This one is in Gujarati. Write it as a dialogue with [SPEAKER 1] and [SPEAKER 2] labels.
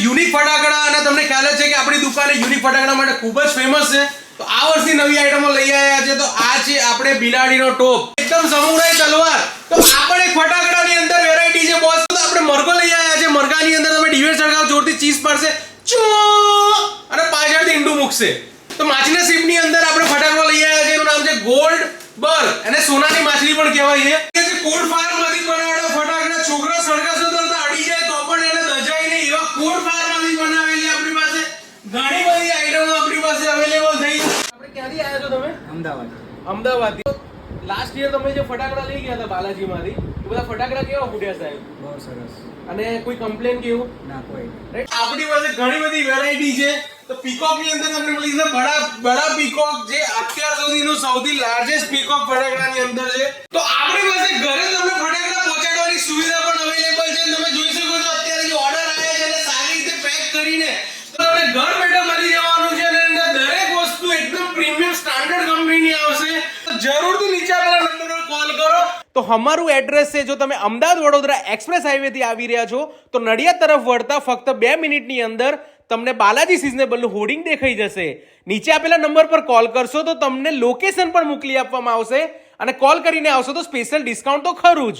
[SPEAKER 1] યુનિક ફટાકડા, અને તમને ખ્યાલ જ છે કે આપણી દુકાન યુનિક ફટાકડા માટે ખૂબ જ ફેમસ છે. તો આ વર્ષની નવી આઈટમો લઈ આવ્યા છે. તો આ છે આપણે બિલાડીનો ટોપ, એકદમ સમુરાઈ તલવાર. તો આ પણ એક ફટાકડાની અંદર વેરાયટી છે બોસ. તો આપણે મરઘો લઈ આવ્યા છે. મરઘાની અંદર તમે ડિવેટ સળગાવ, જોરથી ચીઝ પડશે અને પાછળથી ઈંડું મૂકશે. તો માછલીના શેપની અંદર આપણે ફટાકડો લઈ આવ્યા છે. એનું નામ છે ગોલ્ડ બર્ગ, અને સોનાની માછલી પણ કહેવાય છે. કોડ ફાયર માંથી બનાવેલા ફટાકડા, છોકરા સળગાવશે તો અડી જાય તો પણ એને દજાય નહીં એવા કોડ ફાયર માંથી બનાવેલી આપણી પાસે ઘણી બધી આઈટમો આપણી પાસે અવેલેબલ થઈ છે. આપણે ક્યાંથી આવ્યા છો તમે? અમદાવાદ. લાસ્ટ યર તમે જે ફટાકડા લઈ ગયા હતા બાલાજીમાંથી, તો બધા ફટાકડા કેવા ફૂટ્યા સાહેબ?
[SPEAKER 2] બહુ સરસ.
[SPEAKER 1] અને કોઈ કમ્પ્લેન કે એવું?
[SPEAKER 2] ના, કોઈ.
[SPEAKER 1] રાઈટ. આપણી પાસે ઘણી બધી વેરાયટી છે. તો પીકોક ની અંદર તમને મળી જશે બડા પીકોક, જે અત્યાર સુધીનું સૌથી લાર્જેસ્ટ પીકોક ફટાકડાની અંદર છે. તો આપણી પાસે ઘરે તમને ફટાકડા પહોંચાડવાની સુવિધા પણ અવેલેબલ છે. તમે જોઈ શકો છો અત્યારે જે ઓર્ડર આવ્યા છે એને સારી રીતે પેક કરીને તમને ઘર બેઠા મળી જવાનું છે. અને અંદર દરેક વસ્તુ એકદમ પ્રીમિયમ સ્ટાન્ડર્ડ કંપનીની આવશે. તો જરૂરથી નીચે આપેલા નંબર પર કોલ કરો. તો અમારું એડ્રેસ છે, જો તમે અમદાવાદ વડોદરા એક્સપ્રેસ હાઈવે થી આવી રહ્યા છો તો નડિયાદ તરફ વળતા ફક્ત 2 મિનિટની અંદર તમને બાલાજી સિઝનેબલનું હોર્ડિંગ દેખાઈ જશે. નીચે આપેલા નંબર પર કોલ કરશો તો તમને લોકેશન પણ મોકલી આપવામાં આવશે, અને કોલ કરીને આવશો તો સ્પેશિયલ ડિસ્કાઉન્ટ તો ખરું જ.